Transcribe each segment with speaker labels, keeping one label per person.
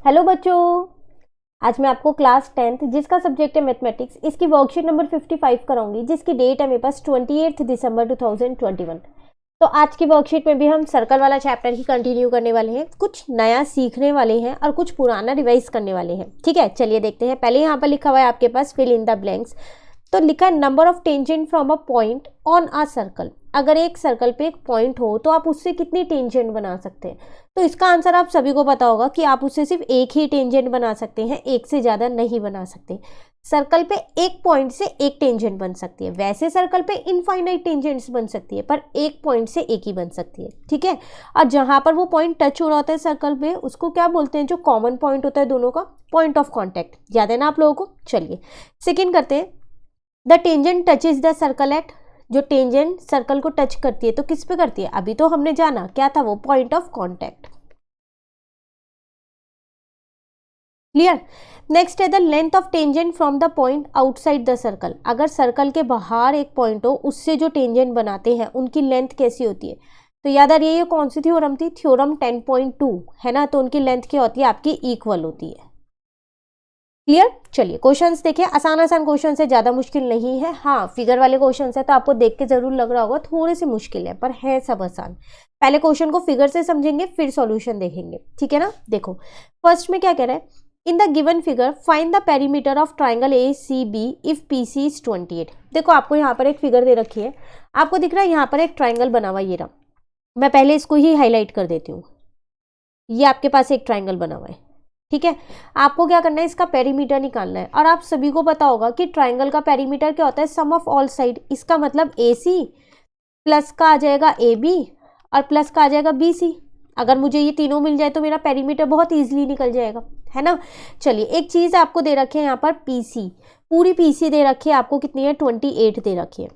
Speaker 1: Hello बच्चों, आज मैं आपको क्लास 10th जिसका सब्जेक्ट है मैथमेटिक्स, इसकी वर्कशीट नंबर 55 कराऊंगी, जिसकी डेट है मेरे पास 28 दिसंबर 2021। तो आज की वर्कशीट में भी हम सर्कल वाला चैप्टर ही कंटिन्यू करने वाले हैं, कुछ नया सीखने वाले हैं और कुछ पुराना रिवाइज करने वाले हैं। ठीक है, चलिए देखते हैं। पहले यहाँ पर लिखा हुआ है आपके पास फिल इन द ब्लैंक्स। तो लिखा है number of tangent from a point on a circle. अगर एक सर्कल पे एक पॉइंट हो तो आप उससे कितनी टेंजेंट बना सकते हैं। तो इसका आंसर आप सभी को पता होगा कि आप उससे सिर्फ एक ही टेंजेंट बना सकते हैं, एक से ज़्यादा नहीं बना सकते। सर्कल पे एक पॉइंट से एक टेंजेंट बन सकती है, वैसे सर्कल पे इनफाइनाइट टेंजेंट्स बन सकती है, पर एक पॉइंट से एक ही बन सकती है। ठीक है, और जहाँ पर वो पॉइंट टच हो रहा होता है सर्कल पे, उसको क्या बोलते हैं? जो कॉमन पॉइंट होता है दोनों का, पॉइंट ऑफ कॉन्टैक्ट। याद है ना आप लोगों को? चलिए सेकेंड करते हैं। The tangent touches the circle eight. जो टेंजेंट सर्कल को टच करती है तो किस पे करती है? अभी तो हमने जाना क्या था वो, point of contact. Clear. Next है the length of tangent from the point outside the circle. अगर सर्कल के बाहर एक पॉइंट हो, उससे जो टेंजेंट बनाते हैं उनकी लेंथ कैसी होती है? तो याद आ रही है ये कौन सी थ्योरम थी? थ्योरम 10.2 है ना। तो उनकी लेंथ क्या होती है? आपकी इक्वल होती है। क्लियर। चलिए क्वेश्चंस देखिए, आसान आसान क्वेश्चन है, ज़्यादा मुश्किल नहीं है। हाँ, फिगर वाले क्वेश्चन है तो आपको देख के जरूर लग रहा होगा थोड़े से मुश्किल है, पर है सब आसान। पहले क्वेश्चन को फिगर से समझेंगे, फिर सॉल्यूशन देखेंगे। ठीक है ना। देखो फर्स्ट में क्या कह रहा है, in the given figure find the perimeter of triangle A C B if P C is 28। देखो आपको यहाँ पर एक फिगर दे रखी है, आपको दिख रहा है यहाँ पर एक ट्राइंगल बना हुआ, ये रहा। मैं पहले इसको ही हाईलाइट कर देती हूँ। ये आपके पास एक ट्राइंगल बना हुआ है। ठीक है, आपको क्या करना है, इसका पेरीमीटर निकालना है। और आप सभी को पता होगा कि ट्राइंगल का पेरीमीटर क्या होता है? सम ऑफ ऑल साइड। इसका मतलब ए सी प्लस का आ जाएगा ए बी और प्लस का आ जाएगा बी सी। अगर मुझे ये तीनों मिल जाए तो मेरा पेरीमीटर बहुत ईजिली निकल जाएगा, है ना। चलिए एक चीज़ आपको दे रखी है यहाँ पर, पी सी। पूरी पी सी दे रखी है आपको, कितनी है? 28 दे रखी है।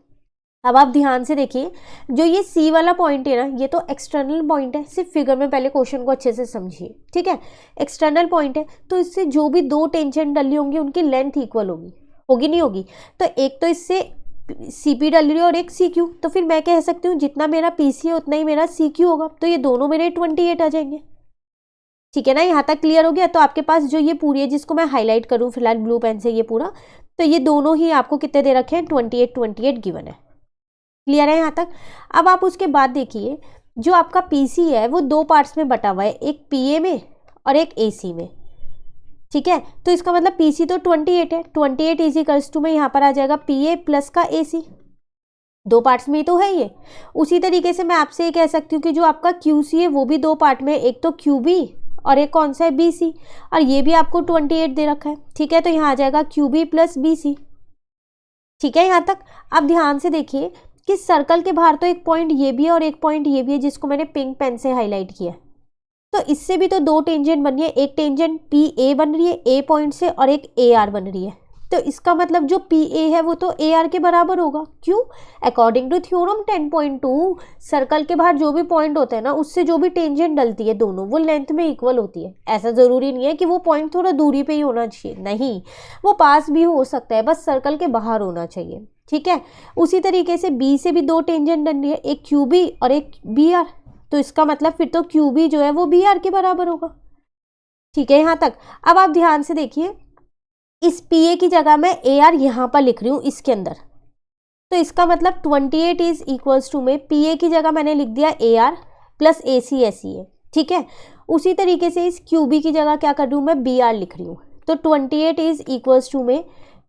Speaker 1: अब आप ध्यान से देखिए, जो ये सी वाला पॉइंट है ना, ये तो एक्सटर्नल पॉइंट है। सिर्फ फिगर में पहले क्वेश्चन को अच्छे से समझिए। ठीक है, एक्सटर्नल पॉइंट है तो इससे जो भी दो टेंजेंट डली होंगी उनकी लेंथ इक्वल होगी, होगी नहीं होगी? तो एक तो इससे सी पी डल रही है और एक सी क्यू, तो फिर मैं कह सकती हूँ जितना मेरा पी सी है उतना ही मेरा सी क्यू होगा। तो ये दोनों मेरे 28 आ जाएंगे। ठीक है ना, यहाँ तक क्लियर हो गया? तो आपके पास जो ये पूरी है, जिसको मैं हाईलाइट करूँ फिलहाल ब्लू पेन से, ये पूरा, तो ये दोनों ही आपको कितने दे रखे हैं? 28 गिवन है। क्लियर है यहाँ तक? अब आप उसके बाद देखिए, जो आपका पीसी है वो दो पार्ट्स में बटा हुआ है, एक पीए में और एक एसी में। ठीक है, तो इसका मतलब पीसी तो 28 है, 28 इजिकल्स टू में यहाँ पर आ जाएगा पीए प्लस का एसी। दो पार्ट्स में ही तो है ये। उसी तरीके से मैं आपसे ये कह सकती हूँ कि जो आपका क्यूसी है वो भी दो पार्ट में, एक तो क्यूबी और एक कौन सा है? बीसी। और ये भी आपको 28 दे रखा है। ठीक है, तो यहाँ आ जाएगा क्यूबी प्लस बीसी। ठीक है यहाँ तक? अब ध्यान से देखिए कि सर्कल के बाहर तो एक पॉइंट ये भी है और एक पॉइंट ये भी है, जिसको मैंने पिंक पेन से हाईलाइट किया। तो इससे भी तो दो टेंजेंट बन रही है, एक टेंजेंट पी ए बन रही है ए पॉइंट से और एक ए आर बन रही है। तो इसका मतलब जो पी ए है वो तो ए आर के बराबर होगा। क्यों? अकॉर्डिंग टू थ्योरम 10.2 सर्कल के बाहर जो भी पॉइंट होता है ना, उससे जो भी टेंजेंट डलती है दोनों, वो लेंथ में इक्वल होती है। ऐसा जरूरी नहीं है कि वो पॉइंट थोड़ा दूरी पे ही होना चाहिए, नहीं, वो पास भी हो सकता है, बस सर्कल के बाहर होना चाहिए। ठीक है, उसी तरीके से बी से भी दो टेंजेंट डल रही है, एक क्यू बी और एक बी आर। तो इसका मतलब फिर तो क्यू बी जो है वो बी आर के बराबर होगा। ठीक है यहाँ तक? अब आप ध्यान से देखिए, इस पी ए की जगह मैं ए आर यहाँ पर लिख रही हूँ इसके अंदर। तो इसका मतलब 28 इज इक्वल्स टू में पी ए की जगह मैंने लिख दिया A R plus A C S C है। ठीक है, उसी तरीके से इस क्यू बी की जगह क्या कर रही हूँ मैं? बी आर लिख रही हूँ। तो 28 इज इक्वल्स टू में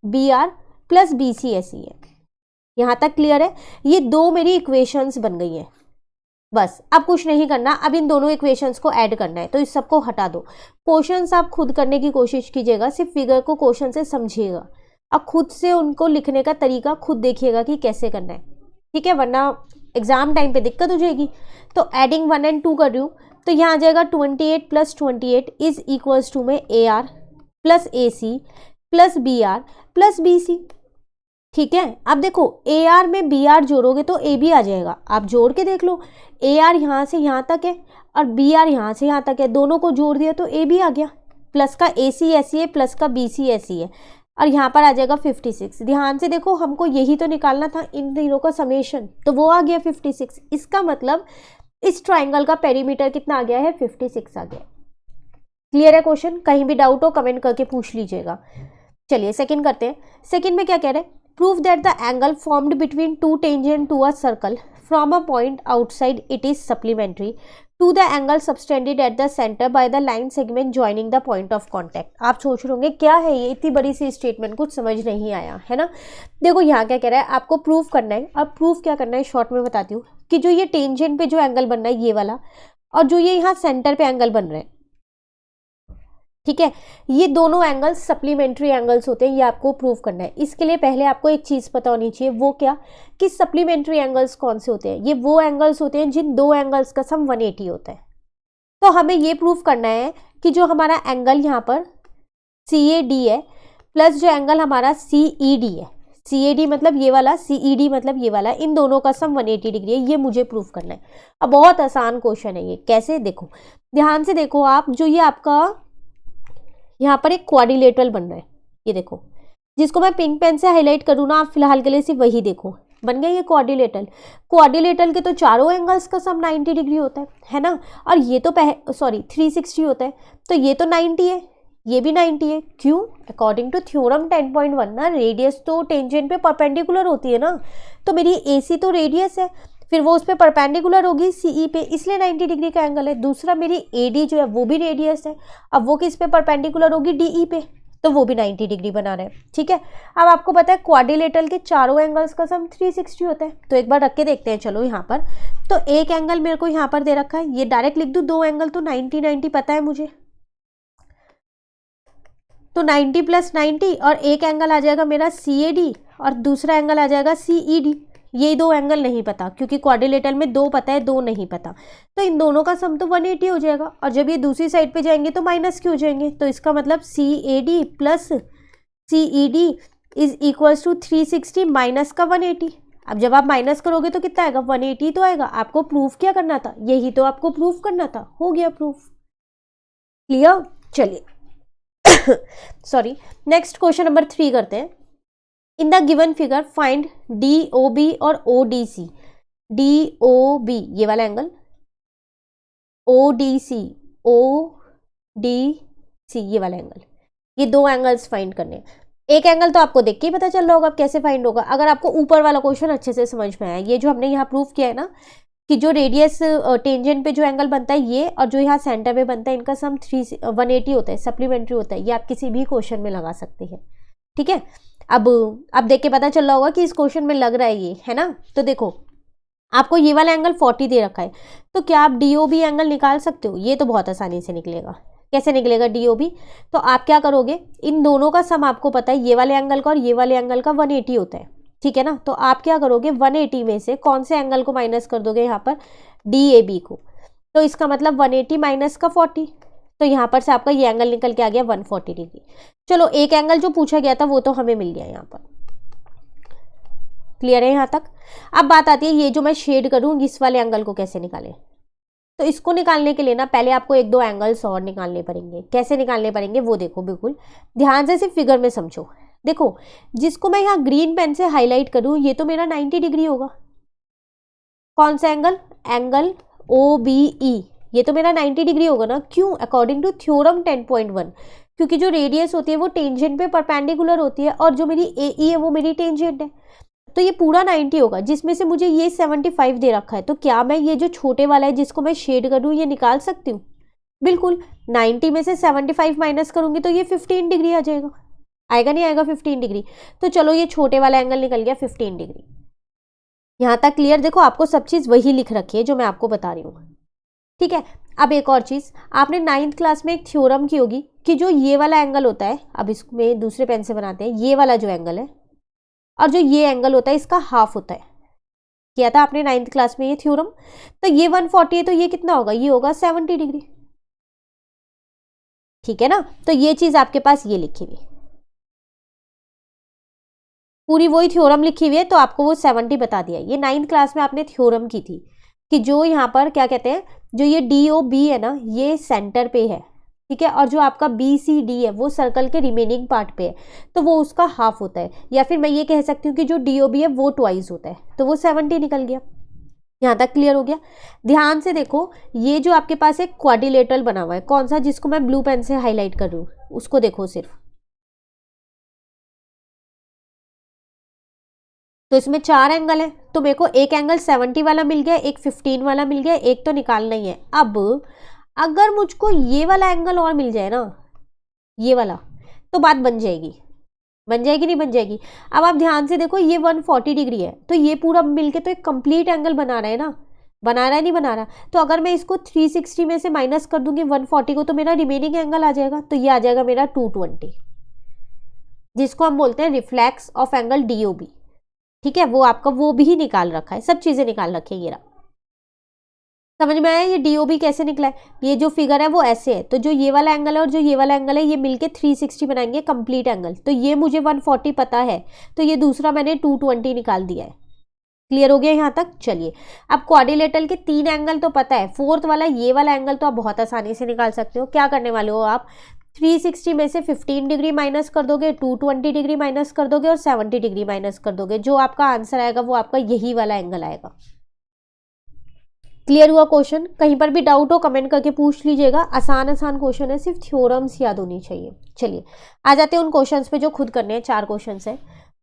Speaker 1: B R plus B C S C है। यहाँ तक क्लियर है? ये दो मेरी इक्वेशंस बन गई हैं। बस अब कुछ नहीं करना, अब इन दोनों इक्वेशंस को ऐड करना है। तो इस सबको हटा दो, क्वेश्चंस आप खुद करने की कोशिश कीजिएगा, सिर्फ फिगर को क्वेश्चन से समझिएगा। अब खुद से उनको लिखने का तरीका खुद देखिएगा कि कैसे करना है। ठीक है, वरना एग्जाम टाइम पे दिक्कत हो जाएगी। तो एडिंग 1 और 2 कर रही हूँ, तो यहाँ आ जाएगा 28 प्लस 28 इज इक्वल्स टू में A R plus A C plus B R plus B C. ठीक है, अब देखो ए आर में बी आर जोड़ोगे तो ए बी आ जाएगा। आप जोड़ के देख लो, ए आर यहाँ से यहाँ तक है और बी आर यहाँ से यहाँ तक है, दोनों को जोड़ दिया तो ए बी आ गया। प्लस का ए सी ऐसी है, प्लस का बी सी ऐसी है, और यहाँ पर आ जाएगा 56। ध्यान से देखो, हमको यही तो निकालना था, इन तीनों का समेशन, तो वो आ गया 56। इसका मतलब इस ट्राइंगल का पेरीमीटर कितना आ गया है? 56 आ गया। क्लियर है क्वेश्चन? कहीं भी डाउट हो कमेंट करके पूछ लीजिएगा। चलिए सेकंड करते हैं। सेकंड में क्या कह रहे हैं? Prove that the angle formed between two tangent to a circle from a point outside it is supplementary to the angle subtended at the centre by the line segment joining the point of contact. आप सोच रहे होंगे क्या है ये, इतनी बड़ी सी statement, कुछ समझ नहीं आया है ना। देखो यहाँ क्या कह रहा है, आपको प्रूफ करना है। अब प्रूफ क्या करना है शॉर्ट में बताती हूँ कि जो ये टेंजेंट पे जो एंगल बन रहा है ये वाला, और जो ये यहाँ सेंटर पे एंगल बन रहे हैं, ठीक है, ये दोनों एंगल्स सप्लीमेंट्री एंगल्स होते हैं। ये आपको प्रूव करना है। इसके लिए पहले आपको एक चीज पता होनी चाहिए, वो क्या, कि सप्लीमेंट्री एंगल्स कौन से होते हैं। ये वो एंगल्स होते हैं जिन दो एंगल्स का सम 180 होता है। तो हमें ये प्रूव करना है कि जो हमारा एंगल यहाँ पर CAD है प्लस जो एंगल हमारा CED है, CAD मतलब ये वाला, CED मतलब ये वाला, इन दोनों का सम 180 डिग्री है। ये मुझे प्रूव करना है। अब बहुत आसान क्वेश्चन है ये। कैसे? देखो ध्यान से देखो आप, जो ये आपका यहाँ पर एक क्वाड्रिलेटरल बन रहा है, ये देखो, जिसको मैं पिंक पेन से हाईलाइट करूँ ना, आप फिलहाल के लिए सिर्फ वही देखो, बन गया ये क्वाड्रिलेटरल। क्वाड्रिलेटरल के तो चारों एंगल्स का सम 90 डिग्री होता है ना, और ये तो 360 होता है, तो ये तो 90 है, ये भी 90 है। क्यों? अकॉर्डिंग टू थ्योरम 10.1 ना, रेडियस तो टेंजेंट पे परपेंडिकुलर होती है ना, तो मेरी AC तो रेडियस है, फिर वो उस पर परपेंडिकुलर होगी CE पे, इसलिए 90 डिग्री का एंगल है। दूसरा मेरी AD जो है वो भी रेडियस है, अब वो किस पे परपेंडिकुलर होगी? DE पे, तो वो भी 90 डिग्री बना रहे हैं। ठीक है, अब आपको पता है क्वाड्रिलेटरल के चारों एंगल्स का सम 360 होता है। तो एक बार रख के देखते हैं चलो यहाँ पर। तो एक एंगल मेरे को यहाँ पर दे रखा है, ये डायरेक्ट लिख दूँ, दो एंगल तो 90 पता है मुझे, तो 90 + 90, और एक एंगल आ जाएगा मेरा CAD और दूसरा एंगल आ जाएगा CED। ये दो एंगल नहीं पता, क्योंकि क्वाड्रिलेटरल में दो पता है, दो नहीं पता, तो इन दोनों का सम तो 180 हो जाएगा। और जब ये दूसरी साइड पे जाएंगे तो माइनस के हो जाएंगे, तो इसका मतलब CAD + CED is equals to 360 minus का 180। अब जब आप माइनस करोगे तो कितना आएगा? 180 तो आएगा। आपको प्रूफ क्या करना था? यही तो आपको प्रूफ करना था, हो गया प्रूफ। क्लियर? चलिए सॉरी, नेक्स्ट क्वेश्चन नंबर 3 करते हैं। इन the given figure find DOB और ODC। DOB ये वाला एंगल, ODC ये वाला एंगल, ये दो एंगल्स फाइंड करने हैं। एक एंगल तो आपको देख के ही पता चल रहा होगा कैसे फाइंड होगा, अगर आपको ऊपर वाला क्वेश्चन अच्छे से समझ में आया। ये जो हमने यहाँ प्रूफ किया है ना, कि जो रेडियस टेंजेंट पे जो एंगल बनता है ये, और जो यहाँ सेंटर पे बनता है, इनका सम 180 होता है, सप्लीमेंट्री होता है। ये आप किसी भी क्वेश्चन में लगा सकते हैं। ठीक है, अब देख के पता चल रहा होगा कि इस क्वेश्चन में लग रहा है ये, है ना। तो देखो आपको ये वाला एंगल 40 दे रखा है, तो क्या आप DOB एंगल निकाल सकते हो? ये तो बहुत आसानी से निकलेगा। कैसे निकलेगा DOB? तो आप क्या करोगे, इन दोनों का सम आपको पता है, ये वाले एंगल का और ये वाले एंगल का 180 होता है। ठीक है ना, तो आप क्या करोगे, 180 में से कौन से एंगल को माइनस कर दोगे? यहाँ पर DAB को। तो इसका मतलब 180 माइनस का 40, तो यहाँ पर से आपका ये एंगल निकल के आ गया 140 डिग्री। चलो एक एंगल जो पूछा गया था वो तो हमें मिल गया यहाँ पर। क्लियर है यहाँ तक? अब बात आती है ये जो मैं शेड करूँ, इस वाले एंगल को कैसे निकालें। तो इसको निकालने के लिए ना पहले आपको एक दो एंगल्स और निकालने पड़ेंगे। कैसे निकालने पड़ेंगे वो देखो, बिल्कुल ध्यान से सिर्फ फिगर में समझो। देखो जिसको मैं यहाँ ग्रीन पेन से हाईलाइट करूँ, ये तो मेरा 90 डिग्री होगा। कौन सा एंगल? एंगल OBE, ये तो मेरा 90 डिग्री होगा ना। क्यों? अकॉर्डिंग टू थ्योरम 10.1, क्योंकि जो रेडियस होती है वो टेंजेंट पे परपेंडिकुलर होती है, और जो मेरी AE है वो मेरी टेंजेंट है, तो ये पूरा 90 होगा, जिसमें से मुझे ये 75 दे रखा है। तो क्या मैं ये जो छोटे वाला है जिसको मैं शेड करूँ ये निकाल सकती हूँ? बिल्कुल, 90 में से 75 माइनस करूँगी तो ये 15 डिग्री आ जाएगा। आएगा नहीं आएगा 15 डिग्री? तो चलो ये छोटे वाला एंगल निकल गया 15 डिग्री। यहाँ तक क्लियर? देखो आपको सब चीज़ वही लिख रखी है जो मैं आपको बता रही हूँ। ठीक है, अब एक और चीज़, आपने 9th क्लास में एक थ्योरम की होगी कि जो ये वाला एंगल होता है, अब इसमें दूसरे पेन से बनाते हैं, ये वाला जो एंगल है और जो ये एंगल होता है इसका हाफ होता है। किया था आपने 9th क्लास में ये थ्योरम। तो ये 140 है, तो ये कितना होगा? ये होगा 70 डिग्री। ठीक है ना, तो ये चीज़ आपके पास ये लिखी हुई, पूरी वही थ्योरम लिखी हुई है, तो आपको वो 70 बता दिया। ये 9th क्लास में आपने थ्योरम की थी कि जो यहाँ पर क्या कहते हैं, जो ये DOB है ना, ये सेंटर पे है। ठीक है, और जो आपका BCD है वो सर्कल के रिमेनिंग पार्ट पे है, तो वो उसका हाफ होता है। या फिर मैं ये कह सकती हूँ कि जो DOB है वो ट्वाइस होता है, तो वो 70 निकल गया। यहाँ तक क्लियर हो गया। ध्यान से देखो, ये जो आपके पास एक क्वाड्रिलेटरल बना हुआ है, कौन सा, जिसको मैं ब्लू पेन से हाईलाइट कर रही हूँ, उसको देखो सिर्फ। तो इसमें 4 एंगल है, तो मेरे को एक एंगल 70 वाला मिल गया, एक 15 वाला मिल गया, एक तो निकालना ही है। अब अगर मुझको ये वाला एंगल और मिल जाए ना, ये वाला, तो बात बन जाएगी। बन जाएगी नहीं बन जाएगी? अब आप ध्यान से देखो, ये 140 डिग्री है, तो ये पूरा मिलके तो एक कंप्लीट एंगल बना रहा है ना, बना रहा है नहीं बना रहा? तो अगर मैं इसको 360 में से माइनस कर दूंगी 140 को, तो मेरा रिमेनिंग एंगल आ जाएगा, तो ये आ जाएगा मेरा 220, जिसको हम बोलते हैं रिफ्लेक्स ऑफ एंगल डीओबी। ठीक है, वो आपका वो भी निकाल रखा है, सब चीजें निकाल रखी है। ये रहा, समझ में आया ये डीओबी कैसे निकला है? ये जो फिगर है वो ऐसे है, तो जो ये वाला एंगल है और जो ये वाला एंगल है, ये मिलके 360 बनाएंगे कंप्लीट एंगल। तो ये मुझे 140 पता है, तो ये दूसरा मैंने 220 निकाल दिया है। क्लियर हो गया यहाँ तक? चलिए, अब क्वाड्रिलेटरल के 3 एंगल तो पता है, फोर्थ वाला ये वाला एंगल तो आप बहुत आसानी से निकाल सकते हो। क्या करने वाले हो आप, 360 में से 15 डिग्री माइनस कर दोगे, 220 डिग्री माइनस कर दोगे और 70 डिग्री माइनस कर दोगे। जो आपका आंसर आएगा वो आपका यही वाला एंगल आएगा। क्लियर हुआ क्वेश्चन? कहीं पर भी डाउट हो कमेंट करके पूछ लीजिएगा। आसान आसान क्वेश्चन है, सिर्फ थ्योरम्स याद होनी चाहिए। चलिए आ जाते हैं उन क्वेश्चंस पे जो खुद करने हैं। 4 क्वेश्चंस है।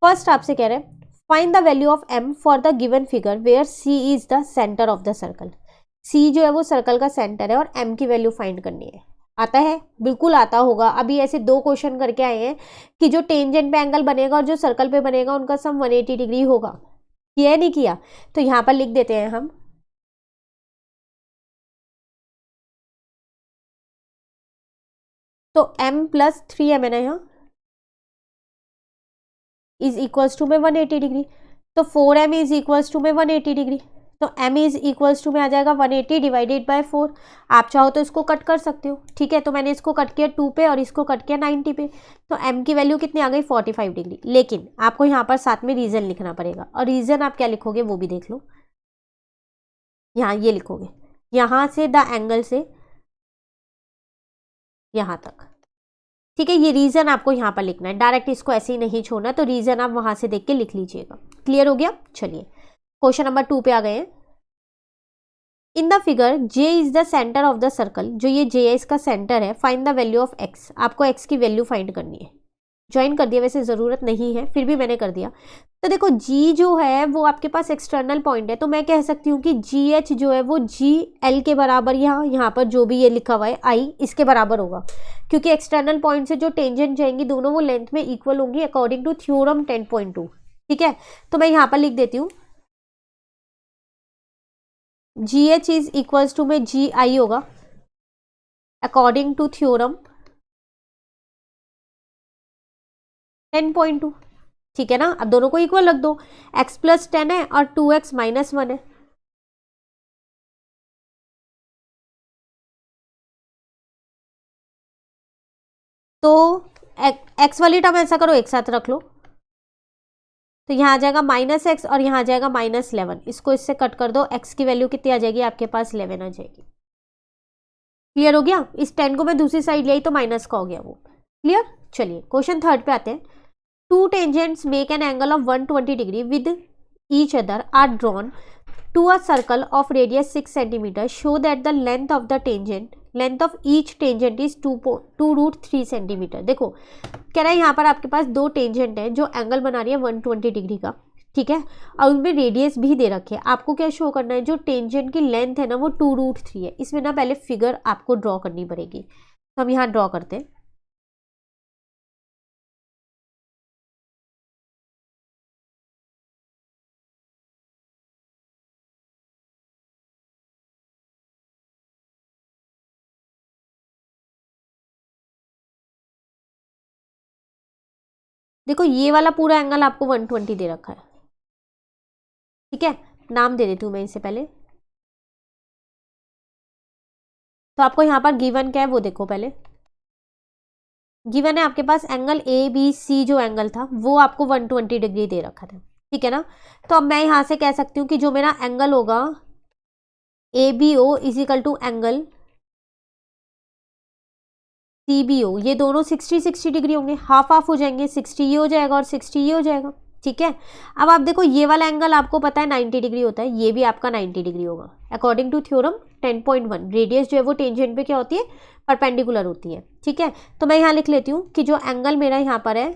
Speaker 1: फर्स्ट आपसे कह रहे हैं find the value of m for the given figure where c is the centre of the circle. c जो है वो सर्कल का सेंटर है और m की वैल्यू फाइंड करनी है। आता है? बिल्कुल आता होगा। अभी ऐसे 2 क्वेश्चन करके आए हैं कि जो टेंजेंट पे एंगल बनेगा और जो सर्कल पे बनेगा उनका सम 180 डिग्री होगा। किया नहीं किया? तो यहाँ पर लिख देते हैं हम, तो m प्लस 3m है ना यहाँ, इज इक्वल्स टू में 180 डिग्री। तो 4m इज इक्वल्स टू में 180 डिग्री, तो m इज इक्वल्स टू में आ जाएगा 180 डिवाइडेड बाय 4। आप चाहो तो इसको कट कर सकते हो। ठीक है, तो मैंने इसको कट किया 2 पे और इसको कट किया 90 पे, तो m की वैल्यू कितनी आ गई 45 डिग्री। लेकिन आपको यहाँ पर साथ में रीजन लिखना पड़ेगा, और रीजन आप क्या लिखोगे वो भी देख लो। यहाँ ये लिखोगे, यहाँ से द एंगल से यहाँ तक। ठीक है, ये रीजन आपको यहाँ पर लिखना है, डायरेक्ट इसको ऐसे ही नहीं छोड़ना, तो रीजन आप वहां से देख के लिख लीजिएगा। क्लियर हो गया? चलिए क्वेश्चन नंबर 2 पे आ गए हैं। In the figure j is the centre of the circle, जो ये j है इसका सेंटर है। Find the value of x, आपको x की वैल्यू फाइंड करनी है। ज्वाइन कर दिया, वैसे ज़रूरत नहीं है फिर भी मैंने कर दिया। तो देखो g जो है वो आपके पास एक्सटर्नल पॉइंट है, तो मैं कह सकती हूँ कि GH जो है वो GL के बराबर, यहाँ पर जो भी ये लिखा हुआ है I, इसके बराबर होगा, क्योंकि एक्सटर्नल पॉइंट से जो टेंजेंट जाएंगी दोनों वो लेंथ में इक्वल होंगी अकॉर्डिंग टू थ्योरम 10.2। ठीक है, तो मैं यहाँ पर लिख देती हूँ GH इज इक्वल्स टू में GI होगा अकॉर्डिंग टू थ्योरम 10.2। ठीक है ना, अब दोनों को इक्वल रख दो, x प्लस 10 है और 2x माइनस 1 है। तो x वाली टर्म ऐसा करो एक साथ रख लो, तो यहाँ आ जाएगा -x और यहाँ आ जाएगा -11। इसको इससे कट कर दो, x की वैल्यू कितनी आ जाएगी आपके पास 11 आ जाएगी। क्लियर हो गया? इस 10 को मैं दूसरी साइड ले आई तो माइनस का हो गया वो। क्लियर? चलिए क्वेश्चन 3 पे आते हैं। 2 tangents make an angle of 120 degree with each other are drawn to a circle of radius 6 centimetre. Show that the length of the tangent, length of each tangent is 2√3 centimetre. देखो कह रहा है यहाँ पर आपके पास 2 टेंजेंट है जो angle बना रही है 120 डिग्री का। ठीक है, और उनमें रेडियस भी दे रखे है। आपको क्या शो करना है, जो टेंजेंट की लेंथ है ना वो 2√3 है। इसमें ना पहले फिगर आपको ड्रॉ करनी पड़ेगी, तो हम यहाँ ड्रॉ करते हैं। देखो ये वाला पूरा एंगल आपको 120 दे रखा है। ठीक है, नाम दे देती हूँ मैं इसे पहले। तो आपको यहाँ पर गिवन क्या है वो देखो पहले। गिवन है आपके पास एंगल ABC, जो एंगल था वो आपको 120 डिग्री दे रखा था। ठीक है ना, तो अब मैं यहाँ से कह सकती हूँ कि जो मेरा एंगल होगा ABO is equal to angle CBO, ये दोनों 60 डिग्री होंगे, हाफ हाफ हो जाएंगे, 60 ये हो जाएगा और 60 ये हो जाएगा। ठीक है। अब आप देखो ये वाला एंगल आपको पता है 90 डिग्री होता है, ये भी आपका 90 डिग्री होगा अकॉर्डिंग टू थ्योरम 10.1। रेडियस जो है वो टेंजेंट पे क्या होती है, परपेंडिकुलर होती है। ठीक है, तो मैं यहाँ लिख लेती हूँ कि जो एंगल मेरा यहाँ पर है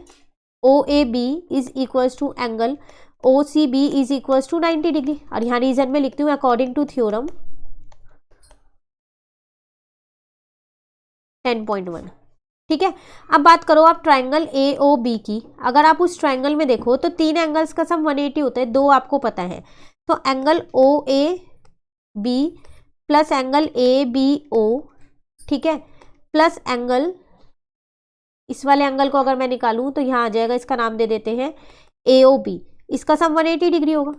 Speaker 1: O A B is equals to angle O C B is equals to 90 degree, और यहाँ रीजन में लिखती हूँ अकॉर्डिंग टू थ्योरम 10.1। ठीक है, अब बात करो आप ट्राइंगल ए ओ बी की। अगर आप उस ट्राइंगल में देखो तो 3 एंगल्स का सम 180 होता है, 2 आपको पता है। तो angle O A B plus angle A B O, ठीक है, प्लस एंगल, इस वाले एंगल को अगर मैं निकालूं तो यहाँ आ जाएगा, इसका नाम दे देते हैं ए ओ बी, इसका सम 180 डिग्री होगा।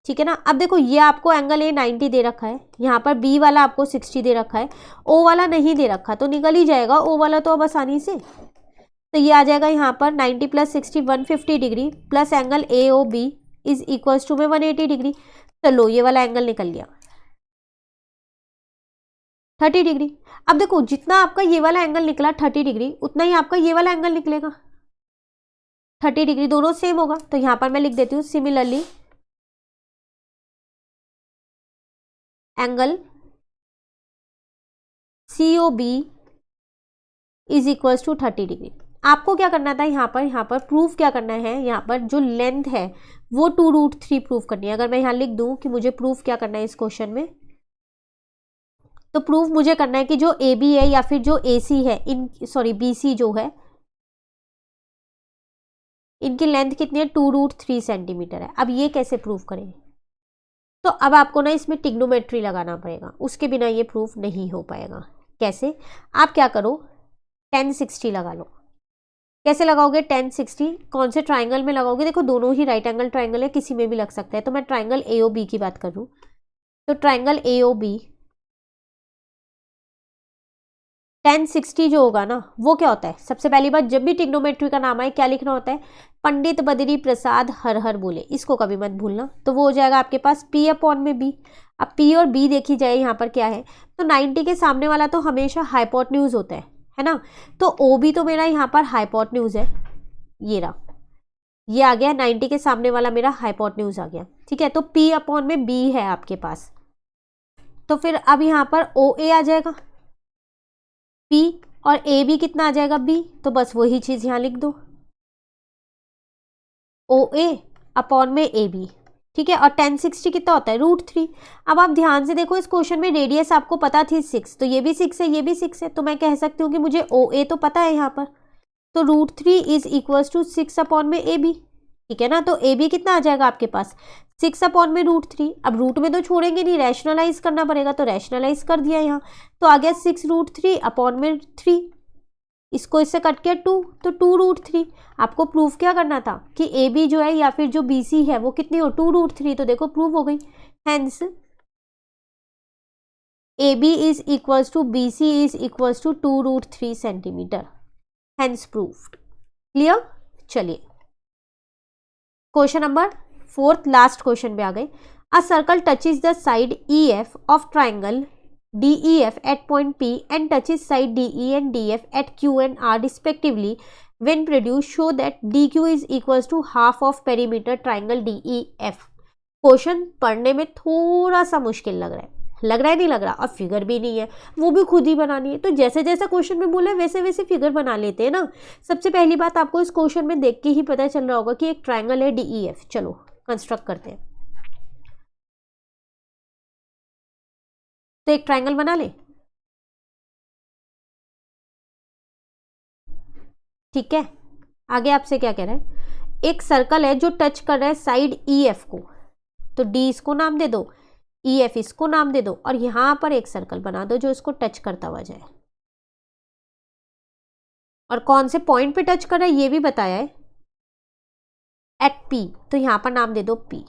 Speaker 1: ठीक है ना। अब देखो ये आपको एंगल ए 90 दे रखा है, यहाँ पर बी वाला आपको 60 दे रखा है, ओ वाला नहीं दे रखा, तो निकल ही जाएगा ओ वाला तो अब आसानी से। तो ये आ जाएगा यहाँ पर 90 plus 60 150 degree plus angle A O B is equals to में 180 डिग्री। चलो ये वाला एंगल निकल गया 30 डिग्री। अब देखो जितना आपका ये वाला एंगल निकला 30 डिग्री, उतना ही आपका ये वाला एंगल निकलेगा 30 डिग्री, दोनों सेम होगा। तो यहाँ पर मैं लिख देती हूँ similarly angle C O B is equals to 30 degree. आपको क्या करना था यहाँ पर प्रूफ क्या करना है, यहाँ पर जो लेंथ है वो 2√3 प्रूफ करनी है। अगर मैं यहाँ लिख दूं कि मुझे प्रूफ क्या करना है इस क्वेश्चन में, तो प्रूफ मुझे करना है कि जो ए बी है या फिर जो ए सी है, इन सॉरी बी सी जो है, इनकी लेंथ कितनी है 2√3 सेंटीमीटर है। अब ये कैसे प्रूफ करें, तो अब आपको ना इसमें टिग्नोमेट्री लगाना पड़ेगा, उसके बिना ये प्रूफ नहीं हो पाएगा। कैसे, आप क्या करो 1060 लगा लो। कैसे लगाओगे 1060, कौन से ट्राइंगल में लगाओगे, देखो दोनों ही राइट एंगल ट्राइंगल है, किसी में भी लग सकता है। तो मैं ट्राइंगल ए ओ बी की बात करूँ तो ट्राइंगल ए ओ बी 1060 जो होगा ना वो क्या होता है, सबसे पहली बात जब भी टिग्नोमेट्री का नाम आए क्या लिखना होता है, पंडित बद्री प्रसाद हर हर बोले, इसको कभी मत भूलना। तो वो हो जाएगा आपके पास P अपॉन में B। अब P और B देखी जाए यहाँ पर क्या है, तो 90 के सामने वाला तो हमेशा हाइपोटेन्यूज होता है ना। तो OB तो मेरा यहाँ पर हाइपोटेन्यूज है, ये रहा, ये आ गया 90 के सामने वाला मेरा हाइपोटेन्यूज आ गया। ठीक है, तो P अपॉन में B है आपके पास, तो फिर अब यहाँ पर OA आ जाएगा P और AB कितना आ जाएगा B, तो बस वही चीज यहाँ लिख दो OA अपॉन में AB। ठीक है, और 1060 कितना होता है √3। अब आप ध्यान से देखो इस क्वेश्चन में रेडियस आपको पता थी 6, तो ये भी 6 है ये भी 6 है, तो मैं कह सकती हूँ कि मुझे OA तो पता है यहाँ पर, तो √3 इज इक्वल्स टू 6 अपॉन में AB। ठीक है ना, तो AB कितना आ जाएगा आपके पास 6 अपॉन में √3। अब रूट में तो छोड़ेंगे नहीं, रैशनलाइज करना पड़ेगा, तो रैशनलाइज कर दिया यहाँ, तो आ गया 6√3 अपॉन में 3, इसको इससे कट किया 2, तो 2√3। आपको प्रूफ क्या करना था कि ए बी जो है या फिर जो बी सी है वो कितनी हो 2√3, तो देखो प्रूफ हो गई। Hence A B is equals to B C is equals to 2√3 centimetre, hence proofed. Clear. चलिए क्वेश्चन नंबर 4, लास्ट क्वेश्चन पे आ गए। A circle touches the side E F of triangle DEF at point P and touches side DE and DF at Q and R respectively. When produced, show that DQ is equals to half of perimeter triangle DEF. Question पढ़ने में थोड़ा सा मुश्किल लग रहा है नहीं लग रहा, और फिगर भी नहीं है, वो भी खुद ही बनानी है। तो जैसे जैसा क्वेश्चन में बोला है वैसे वैसे फिगर बना लेते हैं ना। सबसे पहली बात आपको इस क्वेश्चन में देख के ही पता चल रहा होगा कि एक ट्राइंगल है DEF। चलो कंस्ट्रक्ट करते हैं, तो एक ट्राइंगल बना ले। ठीक है, आगे आपसे क्या कह रहा है, एक सर्कल है जो टच कर रहा है साइड EF को, तो D इसको नाम दे दो, EF इसको नाम दे दो, और यहां पर एक सर्कल बना दो जो इसको टच करता हुआ जाए, और कौन से पॉइंट पे टच कर रहा है ये भी बताया है, एट P, तो यहां पर नाम दे दो P।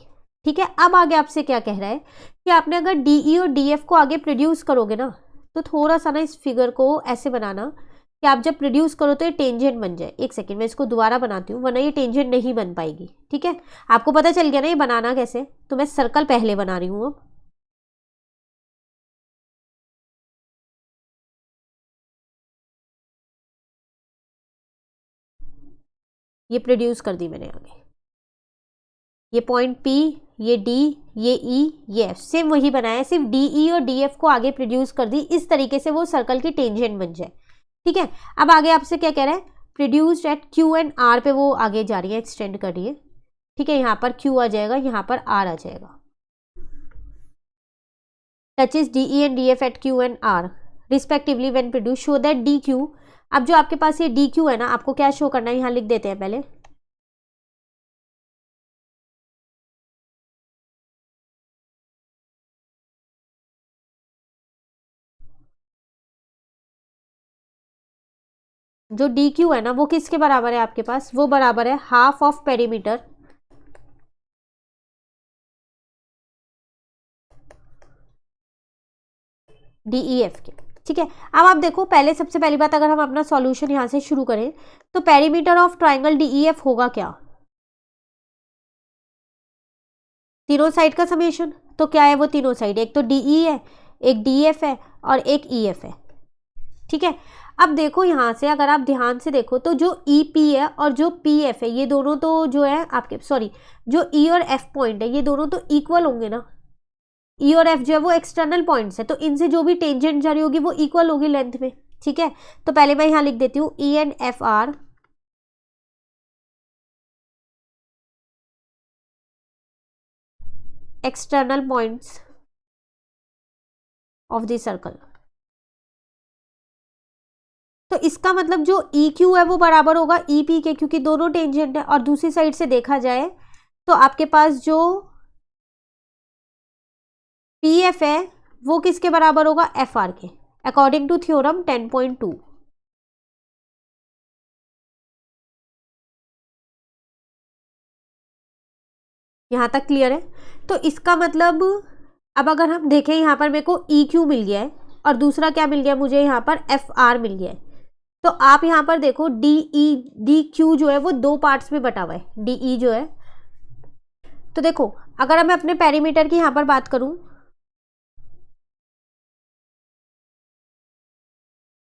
Speaker 1: ठीक है, अब आगे आपसे क्या कह रहा है कि आपने अगर DE और DF को आगे प्रोड्यूस करोगे ना, तो थोड़ा सा ना इस फिगर को ऐसे बनाना कि आप जब प्रोड्यूस करो तो ये टेंजेंट बन जाए। एक सेकेंड मैं इसको दोबारा बनाती हूँ, वरना ये टेंजेंट नहीं बन पाएगी। ठीक है, आपको पता चल गया ना ये बनाना कैसे, तो मैं सर्कल पहले बना रही हूँ अब। ये प्रोड्यूस कर दी मैंने आगे, ये पॉइंट P, ये D, ये E, ये F, सेम वही बनाया, सिर्फ DE और DF को आगे प्रोड्यूस कर दी, इस तरीके से वो सर्कल की टेंजेंट बन जाए। ठीक है, अब आगे आपसे क्या कह रहा है, produced at Q and R पे वो आगे जा रही है, एक्सटेंड कर रही है। ठीक है, यहाँ पर Q आ जाएगा, यहाँ पर R आ जाएगा। Touches DE and DF at Q and R respectively when produce, show that DQ, अब जो आपके पास ये DQ है ना, आपको क्या शो करना है, यहाँ लिख देते हैं पहले। जो DQ है ना वो किसके बराबर है आपके पास, वो बराबर है हाफ ऑफ पेरीमीटर DEF के। ठीक है, अब आप देखो, पहले सबसे पहली बात, अगर हम अपना सॉल्यूशन यहाँ से शुरू करें तो पेरीमीटर ऑफ ट्राइंगल DEF होगा क्या, तीनों साइड का समेशन। तो क्या है वो तीनों साइड, एक तो DE है, एक DF है और एक EF है। ठीक है, अब देखो यहाँ से अगर आप ध्यान से देखो तो जो EP है और जो PF है, ये दोनों तो जो है आपके, सॉरी, जो E और F पॉइंट है ये दोनों तो इक्वल होंगे ना, E और F जो है वो एक्सटर्नल पॉइंट्स है, तो इनसे जो भी टेंजेंट जा रही होगी वो इक्वल होगी लेंथ में। ठीक है, तो पहले मैं यहाँ लिख देती हूँ E and F are external points of the circle. तो इसका मतलब जो EQ है वो बराबर होगा EP के, क्योंकि दोनों टेंजेंट है। और दूसरी साइड से देखा जाए तो आपके पास जो PF है वो किसके बराबर होगा, FR के, अकॉर्डिंग टू थ्योरम 10.2। यहाँ तक क्लियर है। तो इसका मतलब अब अगर हम देखें, यहाँ पर मेरे को EQ मिल गया है और दूसरा क्या मिल गया मुझे, यहाँ पर FR मिल गया है। तो आप यहाँ पर देखो DQ जो है वो दो पार्ट्स में बटा हुआ है, DE जो है। तो देखो अगर मैं अपने पेरीमीटर की यहाँ पर बात करूं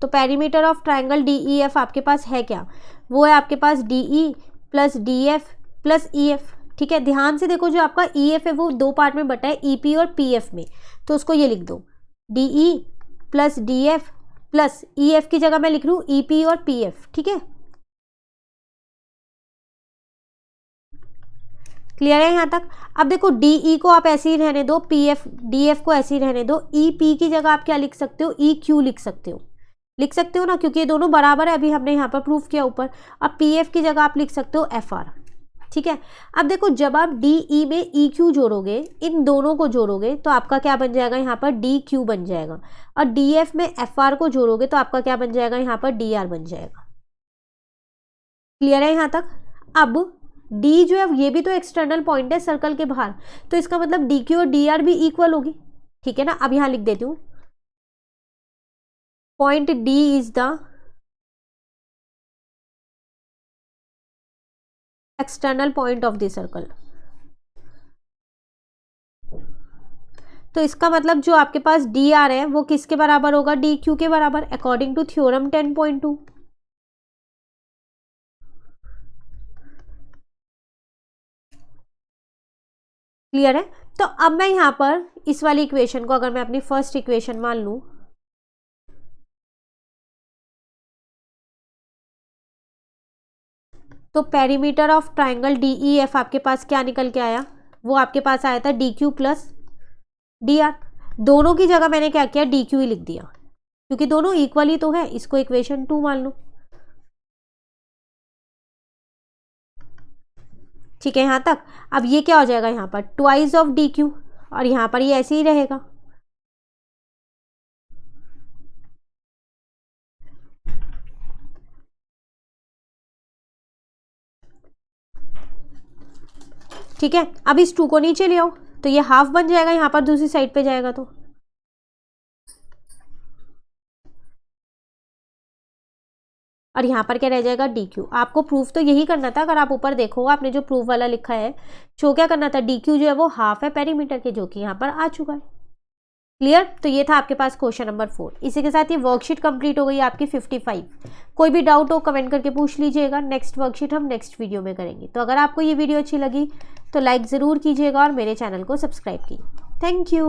Speaker 1: तो पेरीमीटर ऑफ ट्राइंगल DEF आपके पास है क्या, वो है आपके पास DE plus DF plus EF। ठीक है, ध्यान से देखो, जो आपका EF है वो दो पार्ट में बटा है, EP और PF में, तो उसको ये लिख दो, DE plus DF plus EF की जगह मैं लिख रही हूँ EP और PF। ठीक है, क्लियर है यहाँ तक। अब देखो DE को आप ऐसे ही रहने दो, DF को ऐसे ही रहने दो, EP की जगह आप क्या लिख सकते हो, EQ लिख सकते हो ना, क्योंकि ये दोनों बराबर है, अभी हमने यहाँ पर प्रूफ किया ऊपर। अब PF की जगह आप लिख सकते हो FR। ठीक है, अब देखो जब आप DE में EQ जोड़ोगे, इन दोनों को जोड़ोगे तो आपका क्या बन जाएगा, यहाँ पर DQ बन जाएगा, और DF में FR को जोड़ोगे तो आपका क्या बन जाएगा, यहाँ पर DR बन जाएगा। क्लियर है यहाँ तक। अब D जो है ये भी तो एक्सटर्नल पॉइंट है सर्कल के बाहर, तो इसका मतलब DQ और DR भी इक्वल होगी। ठीक है ना, अब यहाँ लिख देती हूँ, point D is the external point of the circle. तो इसका मतलब जो आपके पास DR है वो किसके बराबर होगा, DQ के बराबर, अकॉर्डिंग टू थ्योरम 10.2। क्लियर है। तो अब मैं यहाँ पर इस वाली इक्वेशन को अगर मैं अपनी फर्स्ट इक्वेशन मान लूं, तो पेरीमीटर ऑफ ट्राइंगल DEF आपके पास क्या निकल के आया, वो आपके पास आया था DQ प्लस DR। दोनों की जगह मैंने क्या किया, DQ ही लिख दिया, क्योंकि दोनों इक्वल ही तो है, इसको इक्वेशन 2 मान लो। ठीक है यहाँ तक। अब ये क्या हो जाएगा, यहाँ पर ट्वाइस ऑफ DQ, और यहाँ पर ये ऐसे ही रहेगा। ठीक है, अब इस 2 को नीचे ले आओ तो ये हाफ बन जाएगा, यहाँ पर दूसरी साइड पे जाएगा तो, और यहाँ पर क्या रह जाएगा, DQ। आपको प्रूफ तो यही करना था, अगर आप ऊपर देखो आपने जो प्रूफ वाला लिखा है, शो क्या करना था, DQ जो है वो हाफ है पेरीमीटर के, जो कि यहाँ पर आ चुका है। क्लियर। तो ये था आपके पास क्वेश्चन नंबर 4। इसी के साथ ये वर्कशीट कंप्लीट हो गई आपकी 55। कोई भी डाउट हो कमेंट करके पूछ लीजिएगा, नेक्स्ट वर्कशीट हम नेक्स्ट वीडियो में करेंगे। तो अगर आपको ये वीडियो अच्छी लगी तो लाइक ज़रूर कीजिएगा और मेरे चैनल को सब्सक्राइब कीजिए। Thank you.